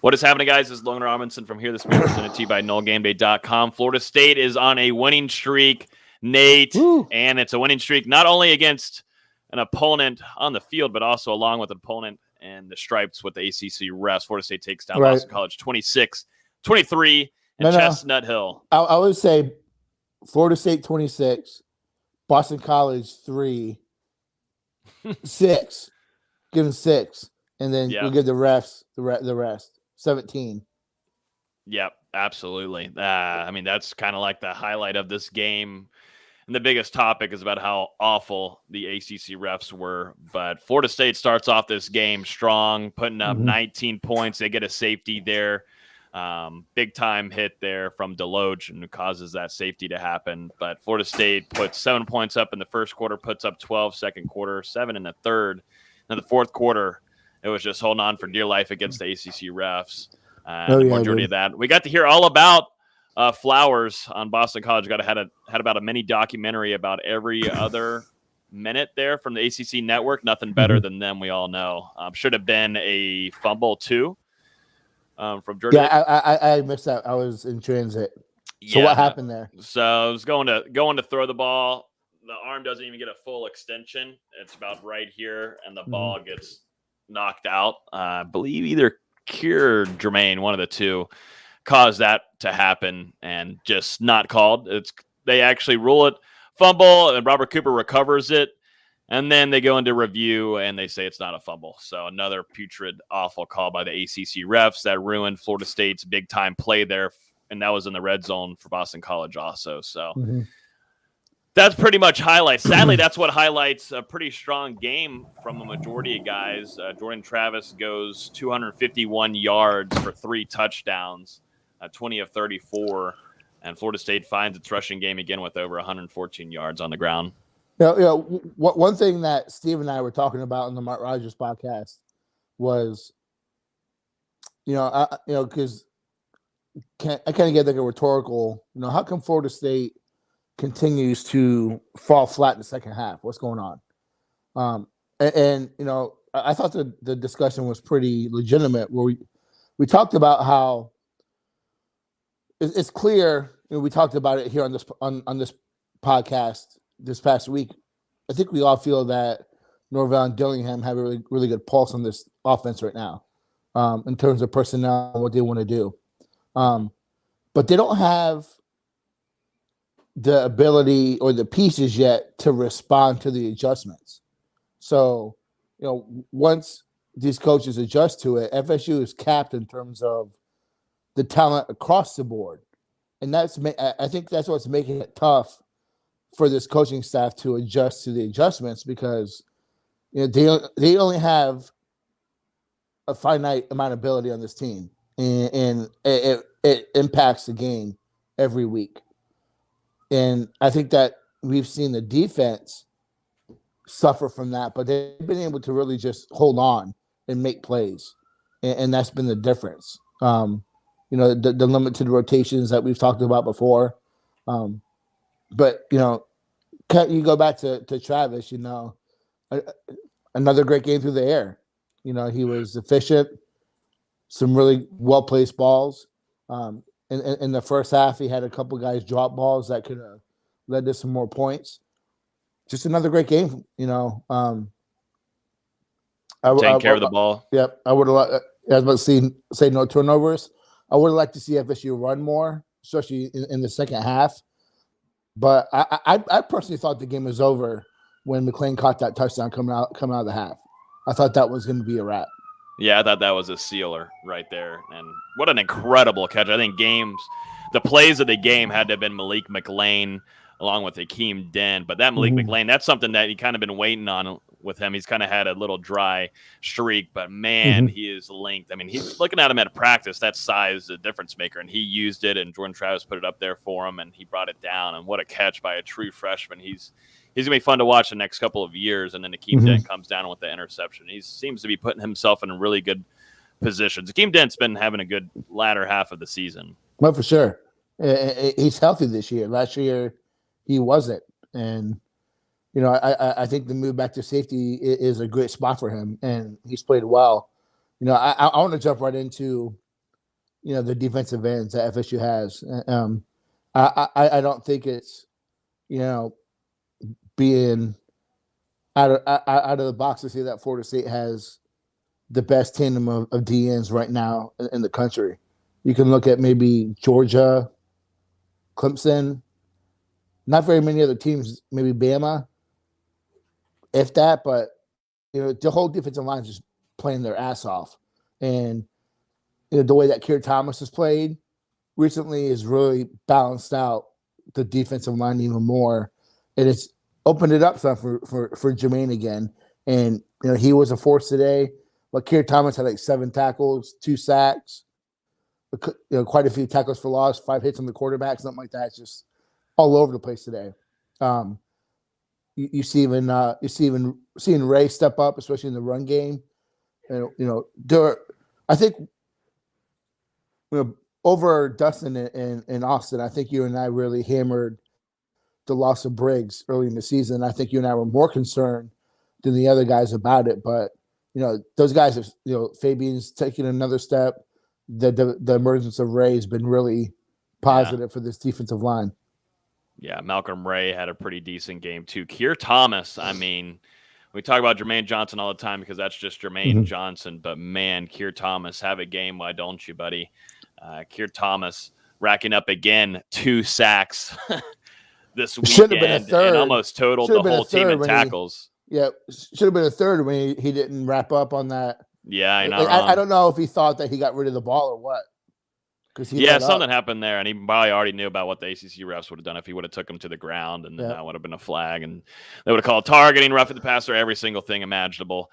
What is happening, guys? This is Logan Robinson from Here This Beer, presented to you by NoleGameDay.com. Florida State is on a winning streak, Nate, and it's a winning streak not only against an opponent on the field, but also along with an opponent and the stripes with the ACC refs. Florida State takes down Boston College 26-23 in Chestnut Hill. I would say Florida State 26, Boston College 3, 6. Give them 6, and then we'll give the refs the rest. 17. Yep, absolutely. I mean, that's kind of like the highlight of this game. And the biggest topic is about how awful the ACC refs were. But Florida State starts off this game strong, putting up 19 points. They get a safety there. Big-time hit there from Deloge, and causes that safety to happen. But Florida State puts 7 points up in the first quarter, puts up 12 second quarter, 7 in the third. In the fourth quarter, it was just holding on for dear life against the ACC refs. The majority of that. We got to hear all about Flowers on Boston College. Had about a mini documentary about every other minute there from the ACC network. Nothing better than them, we all know. Should have been a fumble, too, from Georgia. Yeah, I missed that. I was in transit. So what happened there? So I was going to throw the ball. The arm doesn't even get a full extension. It's about right here, and the ball gets knocked out. I believe either Cure or Jermaine, one of the two, caused that to happen and just not called. They actually rule it fumble, and Robert Cooper recovers it, and then they go into review and they say it's not a fumble. So another putrid, awful call by the ACC refs that ruined Florida State's big time play there, and that was in the red zone for Boston College also. So. That's pretty much highlights. Sadly, that's what highlights a pretty strong game from a majority of guys. Jordan Travis goes 251 yards for 3 touchdowns, 20 of 34. And Florida State finds its rushing game again with over 114 yards on the ground. One thing that Steve and I were talking about on the Mark Rogers podcast was, because I kind of get like a rhetorical, how come Florida State continues to fall flat in the second half? What's going on? I thought the discussion was pretty legitimate, where we talked about how it's clear. We talked about it here on this podcast this past week. I think we all feel that Norvell and Dillingham have a really, really good pulse on this offense right now, in terms of personnel and what they want to do. But they don't have the ability or the pieces yet to respond to the adjustments. So, once these coaches adjust to it, FSU is capped in terms of the talent across the board. And I think that's what's making it tough for this coaching staff to adjust to the adjustments, because they only have a finite amount of ability on this team, and it impacts the game every week. And I think that we've seen the defense suffer from that, but they've been able to really just hold on and make plays. And that's been the difference. The limited rotations that we've talked about before. But you go back to Travis, another great game through the air. He was efficient, some really well-placed balls. In the first half, he had a couple guys drop balls that could have led to some more points. Just another great game, Taking care of the ball. Yep. I would have. I was about to say no turnovers. I would have liked to see FSU run more, especially in the second half. But I personally thought the game was over when McLean caught that touchdown coming out of the half. I thought that was going to be a wrap. Yeah, I thought that was a sealer right there. And what an incredible catch. I think the plays of the game had to have been Malik McLean along with Hakeem Dent. But that Malik McLean, that's something that he kind of been waiting on with him. He's kind of had a little dry streak, but man, he is linked. I mean, he's looking at him at practice. That size is a difference maker, and he used it, and Jordan Travis put it up there for him, and he brought it down. And what a catch by a true freshman. He's going to be fun to watch the next couple of years, and then Hakeem Dent comes down with the interception. He seems to be putting himself in really good positions. Hakeem Dent's been having a good latter half of the season. Well, for sure. He's healthy this year. Last year, he wasn't. And, I think the move back to safety is a great spot for him, and he's played well. I want to jump right into the defensive ends that FSU has. I don't think it's being out of the box to say that Florida State has the best tandem of DNs right now in the country. You can look at maybe Georgia, Clemson, not very many other teams, maybe Bama, if that, but the whole defensive line is just playing their ass off. And the way that Keir Thomas has played recently has really balanced out the defensive line even more. And it's opened it up some for Jermaine again. And he was a force today. But Keir Thomas had like 7 tackles, 2 sacks, quite a few tackles for loss, 5 hits on the quarterback, something like that. It's just all over the place today. You see even seeing Ray step up, especially in the run game. And I think over Dustin and Austin, I think you and I really hammered the loss of Briggs early in the season. I think you and I were more concerned than the other guys about it, but those guys have, Fabian's taking another step. The emergence of Ray has been really positive for this defensive line. Yeah, Malcolm Ray had a pretty decent game too. Keir Thomas, I mean, we talk about Jermaine Johnson all the time because that's just Jermaine Johnson, but man, Keir Thomas, have a game, why don't you, buddy? Keir Thomas racking up again 2 sacks this weekend and almost totaled the whole team in tackles. Should have been a third when he didn't wrap up on that. Yeah, I don't know if he thought that he got rid of the ball or what. Something happened there, and he probably already knew about what the ACC refs would have done if he would have took him to the ground, and then that would have been a flag, and they would have called targeting, roughing the passer, every single thing imaginable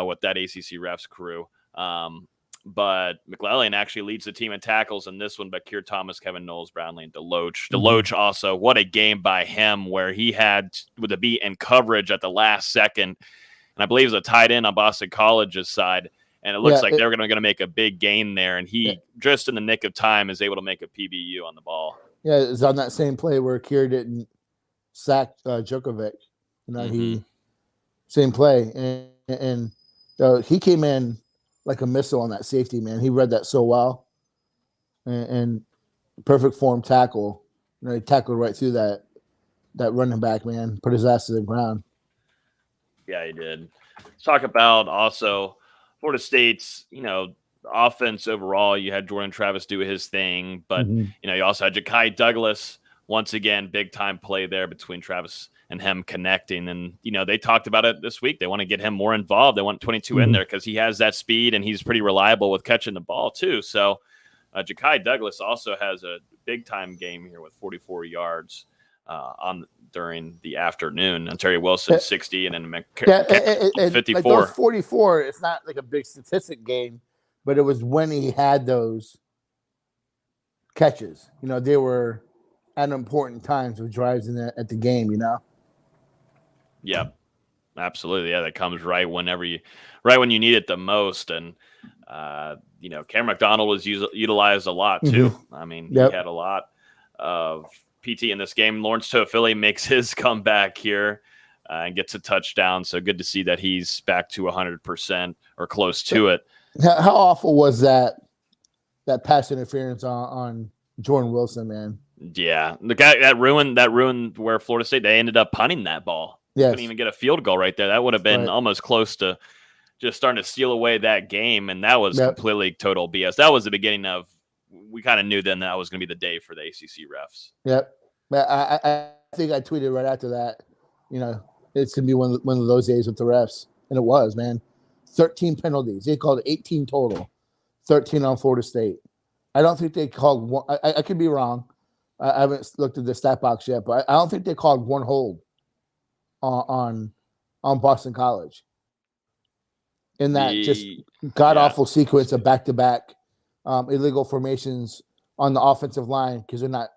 with that ACC refs crew. But McLean actually leads the team in tackles in this one, but Keir Thomas, Kevin Knowles, Brownlee, and Deloach. Deloach also, what a game by him where he had with a beat and coverage at the last second, and I believe it was a tight end on Boston College's side. And it looks like they're going to make a big gain there. And he, just in the nick of time, is able to make a PBU on the ball. Yeah, it's on that same play where Keir didn't sack Djokovic. He same play. And he came in like a missile on that safety, man. He read that so well. And perfect form tackle. He tackled right through that running back, man. Put his ass to the ground. Yeah, he did. Let's talk about also Florida State's, offense overall. You had Jordan Travis do his thing, but you also had Ja'Kai Douglas once again, big time play there between Travis and him connecting. And they talked about it this week. They want to get him more involved. They want 22 in there because he has that speed and he's pretty reliable with catching the ball too. So Ja'Kai Douglas also has a big time game here with 44 yards during the afternoon. Onterio Wilson 60 and then 54. Like those 44, it's not like a big statistic game, but it was when he had those catches. They were at important times with drives at the game. Yeah, absolutely. Yeah, that comes right when you need it the most. And Cam McDonald was utilized a lot too. I mean, he had a lot of PT in this game. Lawrence Toafili makes his comeback here and gets a touchdown. So good to see that he's back to 100% or close to it. How awful was that pass interference on Jordan Wilson, man? Yeah, the guy that ruined where Florida State, they ended up punting that ball. Couldn't even get a field goal right there. That would have been almost close to just starting to steal away that game, and that was completely total BS. That was the beginning of. We kind of knew then that was going to be the day for the ACC refs. Yep. I think I tweeted right after that, it's going to be one of those days with the refs. And it was, man. 13 penalties. They called 18 total, 13 on Florida State. I don't think they called one. I could be wrong. I haven't looked at the stat box yet, but I don't think they called one hold on Boston College. In that just god-awful sequence of back-to-back illegal formations on the offensive line because they're not,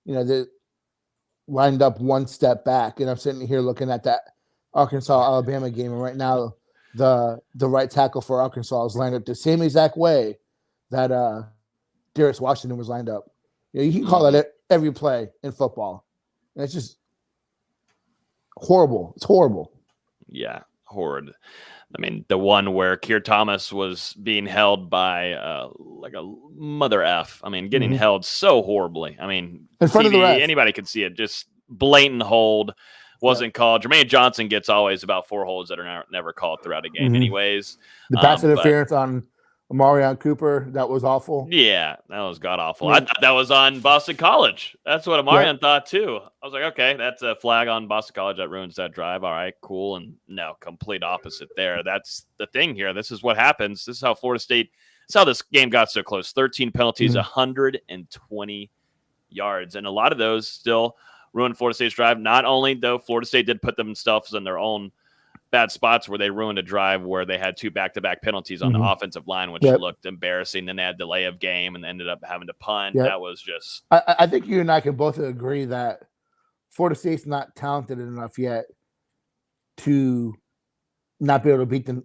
they're lined up one step back. And I'm sitting here looking at that Arkansas-Alabama game, and right now the right tackle for Arkansas is lined up the same exact way that Darius Washington was lined up. You can call that every play in football. And it's just horrible. It's horrible. Yeah, horrid. I mean, the one where Keir Thomas was being held by a mother F. I mean, getting held so horribly. I mean, in front of the ref. Anybody could see it. Just blatant hold wasn't called. Jermaine Johnson gets always about 4 holds that are never called throughout a game anyways. The pass interference on Marion Cooper, that was awful. Yeah, that was god-awful. I thought that was on Boston College. That's what Marion thought, too. I was like, okay, that's a flag on Boston College that ruins that drive. All right, cool. And no, complete opposite there. That's the thing here. This is what happens. This is how Florida State – this is how this game got so close. 13 penalties, 120 yards. And a lot of those still ruined Florida State's drive. Not only, though, Florida State did put themselves in their own bad spots where they ruined a drive where they had 2 back-to-back penalties on the offensive line, which looked embarrassing. Then they had delay of game and ended up having to punt. That was just – I think you and I can both agree that Florida State's not talented enough yet to not be able to beat them,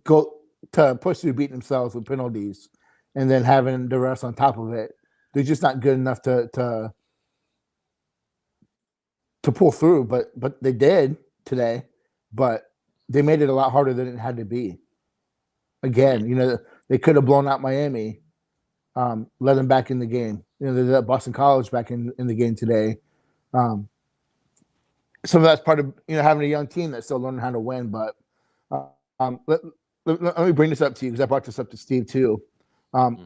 go to push through beating themselves with penalties and then having the rest on top of it. They're just not good enough to pull through, but they did today. But they made it a lot harder than it had to be. Again, they could have blown out Miami, let them back in the game. They let Boston College back in the game today. Some of that's part of having a young team that's still learning how to win. But let me bring this up to you because I brought this up to Steve too.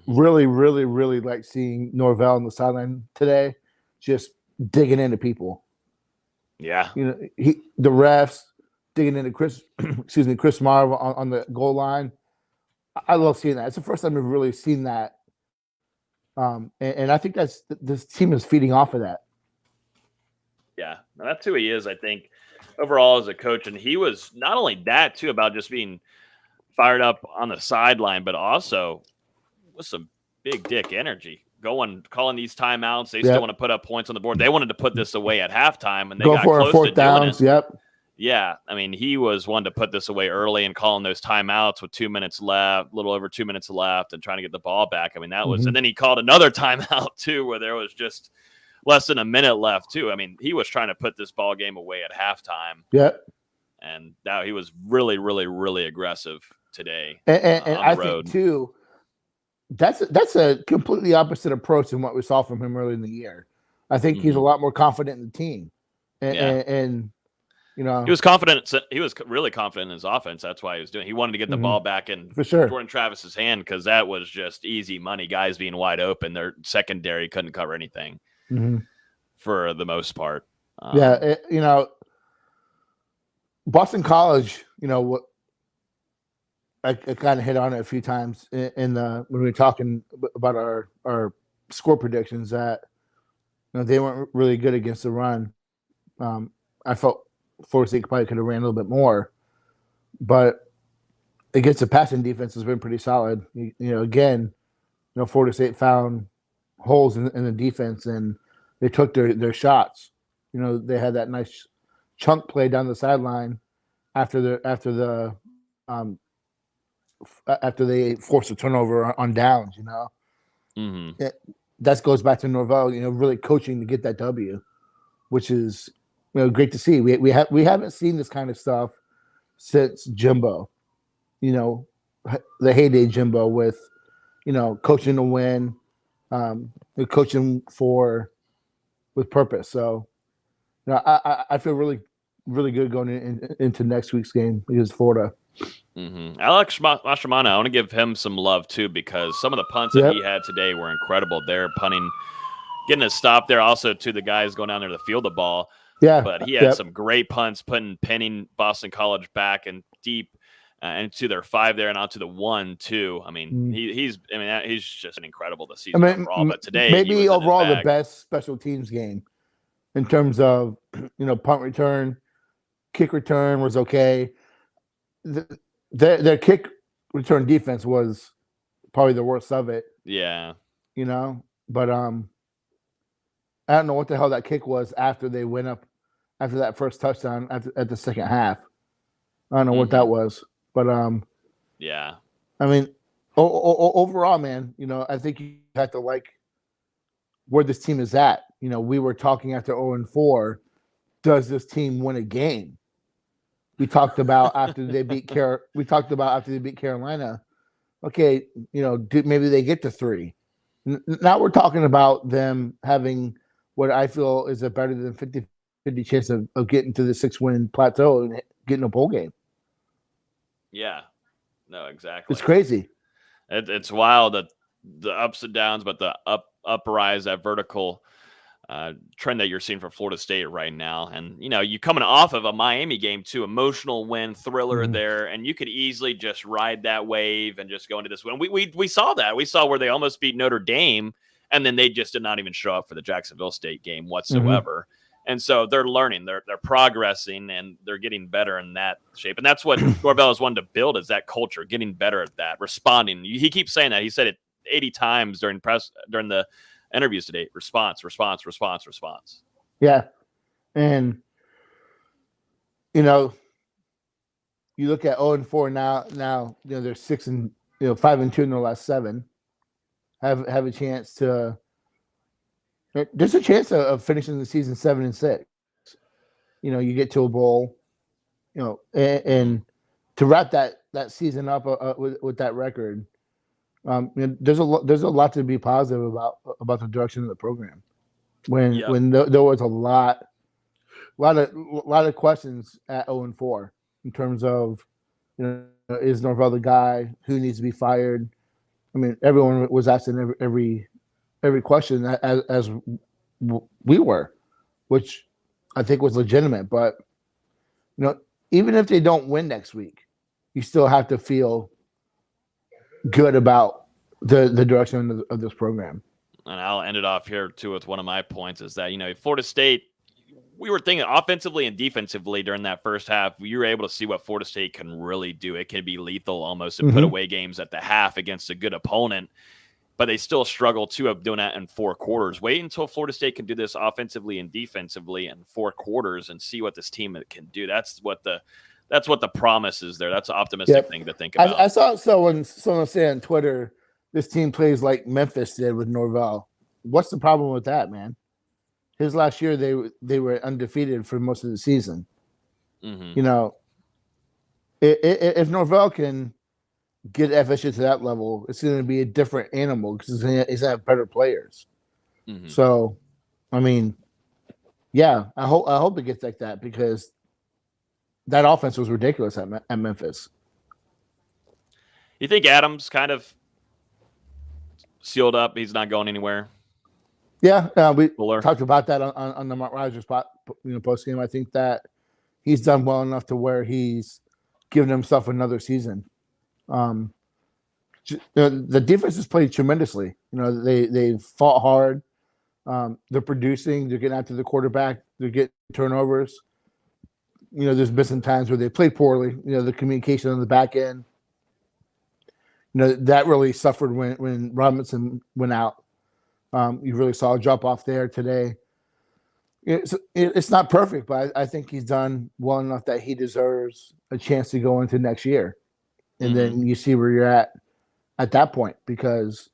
Really, really, really like seeing Norvell on the sideline today, just digging into people. Yeah, the refs. Digging into Chris Marv on the goal line. I love seeing that. It's the first time we've really seen that. And I think this team is feeding off of that. Yeah, that's who he is, I think, overall as a coach. And he was not only that, too, about just being fired up on the sideline, but also with some big dick energy. Calling these timeouts. They still want to put up points on the board. They wanted to put this away at halftime, and they got for close fourth to downs. doing it. Yep. Yeah, I mean, he was one to put this away early and calling those timeouts with 2 minutes left, a little over 2 minutes left, and trying to get the ball back. I mean, that was, and then he called another timeout too, where there was just less than a minute left too. I mean, he was trying to put this ball game away at halftime. Yep. And now he was really, really, really aggressive today. And I think too, that's a completely opposite approach than what we saw from him early in the year. I think he's a lot more confident in the team, and he was confident. He was really confident in his offense. That's why he was doing. He wanted to get the ball back in for sure Jordan Travis's hand because that was just easy money. Guys being wide open, their secondary couldn't cover anything for the most part. Boston College. What I kind of hit on it a few times when we were talking about our score predictions that they weren't really good against the run. I felt Florida State probably could have ran a little bit more, but against the passing defense has been pretty solid. Again, Florida State found holes in the defense and they took their shots. They had that nice chunk play down the sideline after they forced a turnover on downs. That goes back to Norvell. Really coaching to get that W, which is. Great to see. We haven't seen this kind of stuff since Jimbo, the heyday Jimbo with, coaching to win, coaching with purpose. So, I feel really, really good going into next week's game against Florida. Alex Mascherano, I want to give him some love too because some of the punts that he had today were incredible. They're punting, getting a stop there. Also, to the guys going down there to field the ball. Yeah, but he had some great punts, pinning Boston College back and deep into their 5 there and out to the 1 too. I mean, he's just incredible to see overall. But today, maybe overall the best special teams game in terms of punt return, kick return was okay. Their kick return defense was probably the worst of it. Yeah, but I don't know what the hell that kick was after they went up after that first touchdown at the second half. I don't know what that was, but yeah. I mean, overall, man, I think you have to like where this team is at. We were talking after 0-4. Does this team win a game? We talked about after they beat Carolina. okay, maybe they get to 3. Now we're talking about them having what I feel is a better than 50-50 chance of getting to the 6-win plateau and getting a bowl game. Yeah, no, exactly. It's crazy. It's wild that the ups and downs, but the uprise, that vertical trend that you're seeing for Florida State right now. And, you coming off of a Miami game too, emotional win, thriller there, and you could easily just ride that wave and just go into this win. We saw that. We saw where they almost beat Notre Dame, and then they just did not even show up for the Jacksonville State game whatsoever. And so they're learning, they're progressing, and they're getting better in that shape. And that's what Norvell has wanted to build, is that culture, getting better at that, responding. He keeps saying that. He said it 80 times during the interviews today. Response. Yeah. And you look at 0-4 now, they're 5-2 in their last 7. Have a chance to there's a chance of finishing the season 7-6. You get to a bowl, and to wrap that season up with that record. There's a lot to be positive about the direction of the program. When there was a lot of questions at 0-4 in terms of, is Norvell the guy? Who needs to be fired? I mean, everyone was asking every question as we were, which I think was legitimate. But even if they don't win next week, you still have to feel good about the direction of this program. And I'll end it off here too with one of my points is that, Florida State, we were thinking offensively and defensively during that first half, you were able to see what Florida State can really do. It can be lethal almost and put away games at the half against a good opponent, but they still struggle to doing that in 4 quarters. Wait until Florida State can do this offensively and defensively in 4 quarters and see what this team can do. That's what the promise is there. That's an optimistic thing to think about. I saw someone say on Twitter, this team plays like Memphis did with Norvell. What's the problem with that, man? His last year, they were undefeated for most of the season. If Norvell can get FSU to that level, it's going to be a different animal because he's going to have better players. So, I mean, yeah, I hope it gets like that because that offense was ridiculous at Memphis. You think Adams kind of sealed up? He's not going anywhere. Yeah, we talked about that on the Mark Rogers post game. I think that he's done well enough to where he's given himself another season. The defense has played tremendously. They've fought hard. They're producing. They're getting after the quarterback. They're getting turnovers. There's been some times where they played poorly. The communication on the back end. That really suffered when Robinson went out. You really saw a drop off there today. It's not perfect, but I think he's done well enough that he deserves a chance to go into next year. And then you see where you're at that point, because,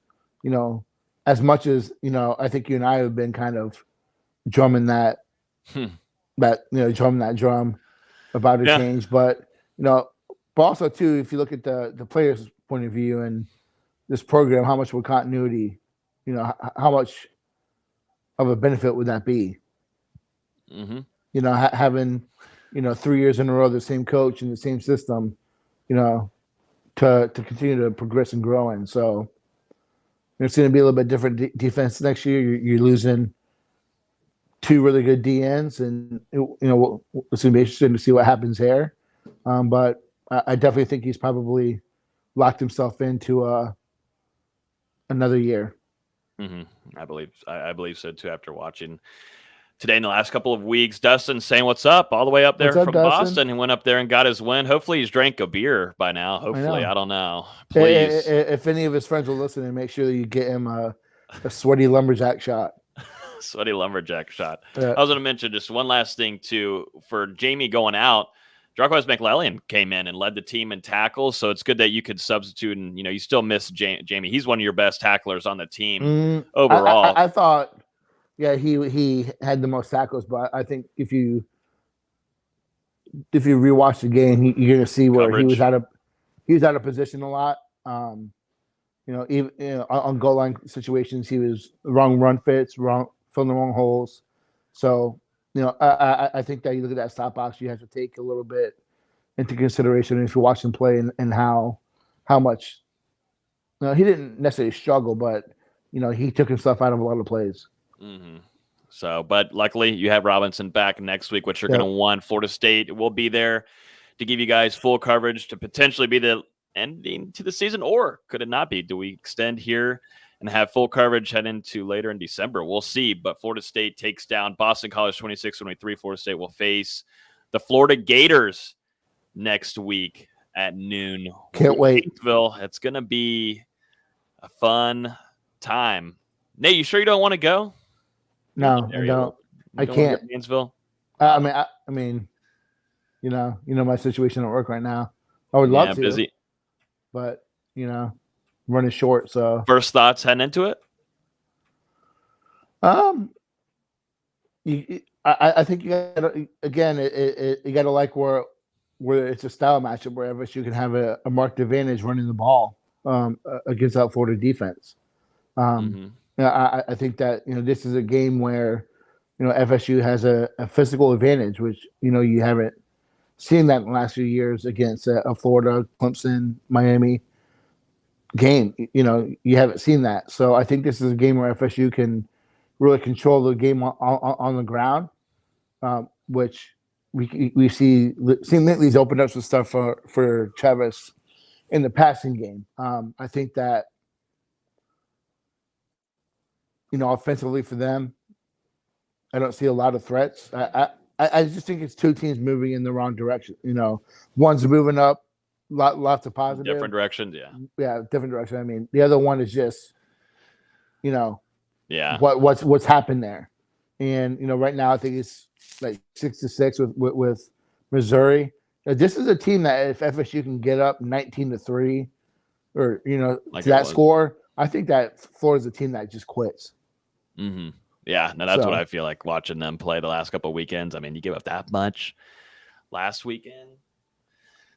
as much as, I think you and I have been kind of drumming that drum about a change, but also too, if you look at the players' point of view and this program, how much will continuity, how much of a benefit would that be? Having, 3 years in a row, the same coach and the same system, to continue to progress and grow in. So it's going to be a little bit different defense next year. You're losing 2 really good DNs, and it's going to be interesting to see what happens there. But I definitely think he's probably locked himself into another year. I believe so too. After watching today in the last couple of weeks, Dustin saying what's up all the way up there from Boston. He went up there and got his win. Hopefully he's drank a beer by now. Hopefully, I don't know. Please, if any of his friends will listen, and make sure that you get him a sweaty lumberjack shot. Sweaty lumberjack shot. I was going to mention just one last thing too for Jamie going out. Malik McLean came in and led the team in tackles, so it's good that you could substitute, and you still miss Jamie. He's one of your best tacklers on the team overall. I thought, he had the most tackles, but I think if you rewatch the game, you're going to see where he was out of position a lot. Even on goal line situations, he was wrong run fits, filling the wrong holes. So, I think that you look at that stop box, you have to take a little bit into consideration if you watch him play and how much. He didn't necessarily struggle, but he took himself out of a lot of plays. Mm-hmm. So, but luckily you have Robinson back next week, which you're going to want. Florida State will be there to give you guys full coverage to potentially be the ending to the season, or could it not be? Do we extend here and have full coverage head into later in December? We'll see. But Florida State takes down Boston College 26-23. Florida State will face the Florida Gators next week at noon. Can't wait. It's going to be a fun time. Nate, you sure you don't want to go? No, I don't. I can't. Gainesville. I mean, my situation at work right now. I would love to, busy. But running short. So first thoughts heading into it. I think you got to like where it's a style matchup where FSU can have a marked advantage running the ball against that Florida defense. I think that this is a game where FSU has a physical advantage, which you haven't seen that in the last few years against a Florida, Clemson, Miami game. You haven't seen that. So I think this is a game where FSU can really control the game on the ground, which we've seen lately has opened up some stuff for Travis in the passing game. I think that offensively for them, I don't see a lot of threats. I just think it's two teams moving in the wrong direction. One's moving up, lots of positive. Different directions, yeah. Yeah, different direction. I mean, the other one is just, yeah, what's happened there. And, right now I think it's like 6-6 with Missouri. This is a team that if FSU can get up 19-3 or, like to that score, I think that Florida's a team that just quits. Mm-hmm. Yeah, no, that's what I feel like watching them play the last couple of weekends. I mean, you give up that much last weekend,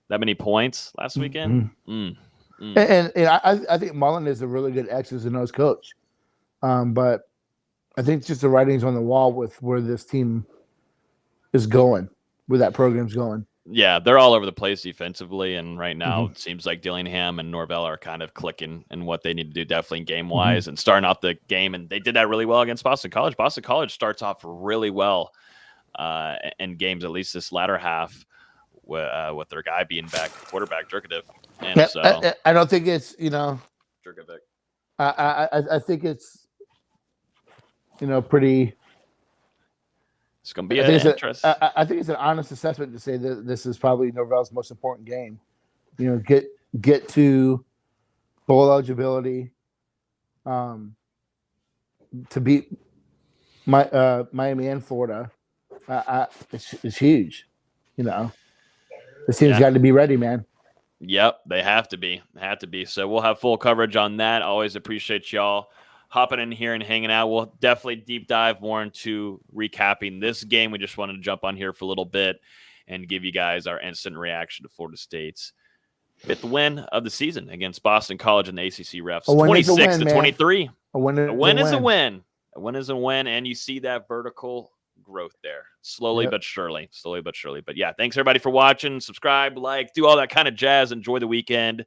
that many points last weekend. Mm-hmm. And I think Mullen is a really good X's and O's coach. But I think it's just the writing's on the wall with where this team is going, where that program's going. Yeah, they're all over the place defensively, and right now it seems like Dillingham and Norvell are kind of clicking in what they need to do, definitely game-wise, and starting off the game, and they did that really well against Boston College. Boston College starts off really well in games, at least this latter half, with their guy being back, quarterback Jurkovic. And so I don't think it's Jurkovic. I think it's pretty. It's going to be interesting. I think it's an honest assessment to say that this is probably Norvell's most important game. Get to bowl eligibility, to beat Miami and Florida. It's huge. This team's got to be ready, man. Yep, they have to be. So we'll have full coverage on that. Always appreciate y'all hopping in here and hanging out. We'll definitely deep dive more into recapping this game. We just wanted to jump on here for a little bit and give you guys our instant reaction to Florida State's 5th win of the season against Boston College and the ACC Refs. 26-23. A win is a win. A win is a win, and you see that vertical growth there. Slowly but surely. But yeah, thanks everybody for watching. Subscribe, like, do all that kind of jazz. Enjoy the weekend,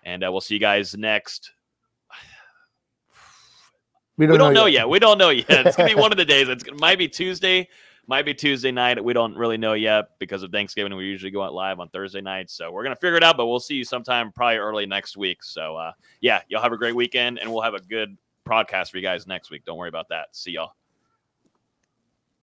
and we'll see you guys next. We don't know yet. We don't know yet. It's going to be one of the days. It might be Tuesday. Might be Tuesday night. We don't really know yet because of Thanksgiving. We usually go out live on Thursday night. So we're going to figure it out, but we'll see you sometime probably early next week. So, yeah, y'all have a great weekend, and we'll have a good podcast for you guys next week. Don't worry about that. See y'all.